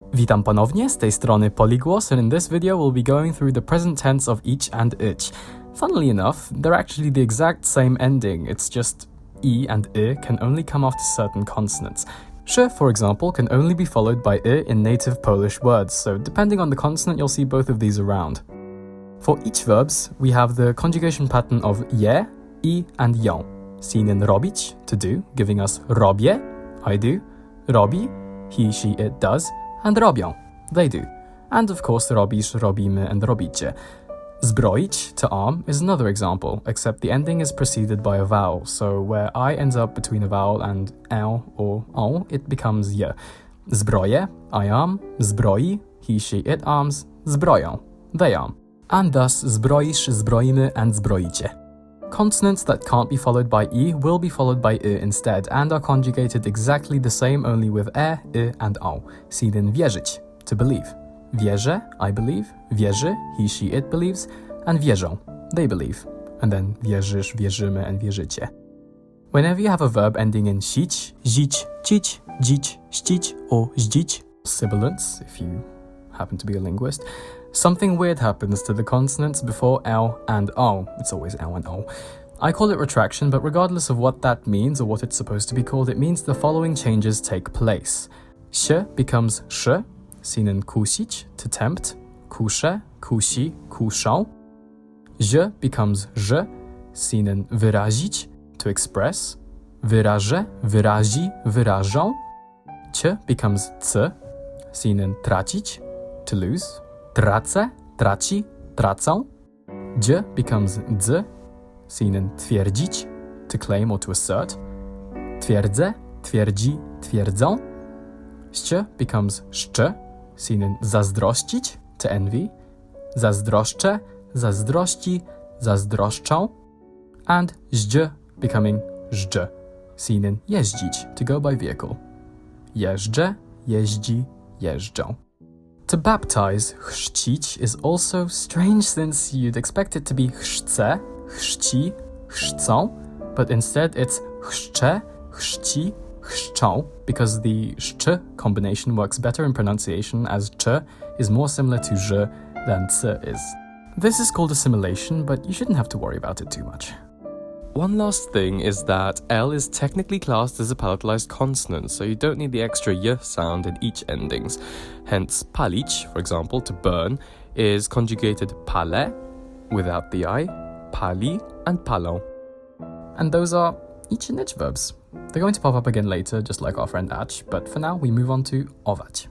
Witam ponownie, z tej strony Polygłos, and in this video we'll be going through the present tense of each and ich. Funnily enough, they're actually the exact same ending, it's just I and I can only come after certain consonants. Sh, for example, can only be followed by I in native Polish words, so depending on the consonant you'll see both of these around. For each verbs, we have the conjugation pattern of je, I and ją, seen in robić, to do, giving us robię, I do, robi, he, she, it does, and robią, they do. And of course robisz, robimy, and robicie. Zbroić, to arm, is another example, except the ending is preceded by a vowel, so where I ends up between a vowel and l or o, it becomes je. Zbroję, I arm, zbroi, he, she, it arms, zbroją, they arm. And thus zbroisz, zbroimy, and zbroicie. Consonants that can't be followed by I will be followed by I instead and are conjugated exactly the same only with I and o, seen in wierzyć, to believe. Wierzę, I believe, wierzy, he, she, it believes, and wierzą, they believe, and then wierzysz, wierzymy, and wierzycie. Whenever you have a verb ending in sić, zić, cić, dzić, ścić, or zdzić, sibilants, if you happen to be a linguist, something weird happens to the consonants before L and O. It's always L and O. I call it retraction, but regardless of what that means or what it's supposed to be called, it means the following changes take place. Ś becomes sz, seen in kusić, to tempt, kusze, kusi, kuszą. Ż becomes ż, seen in wyrazić, to express, wyrażę, wyrazi, wyrażą. Ć becomes c, seen in tracić, to lose, tracę, traci, tracą. Dź becomes dz, seen in twierdzić, to claim or to assert. Twierdzę, twierdzi, twierdzą. Ść becomes szcz, seen in zazdrościć, to envy. Zazdroszczę, zazdrości, zazdroszczą. And żdź becoming żdż, seen in jeździć, to go by vehicle. Jeżdżę, jeździ, jeżdżą. To baptize, chrzcić, is also strange since you'd expect it to be chrzce, chrzci, chrzcą, but instead it's chrzcze, chrzci, chrzczą, because the szczy combination works better in pronunciation as ch is more similar to ż than c is. This is called assimilation, but you shouldn't have to worry about it too much. One last thing is that L is technically classed as a palatalized consonant, so you don't need the extra y sound in each endings. Hence, palić, for example, to burn, is conjugated pale, without the I, pali, and palą. And those are each and ich verbs. They're going to pop up again later, just like our friend ać, but for now we move on to ować.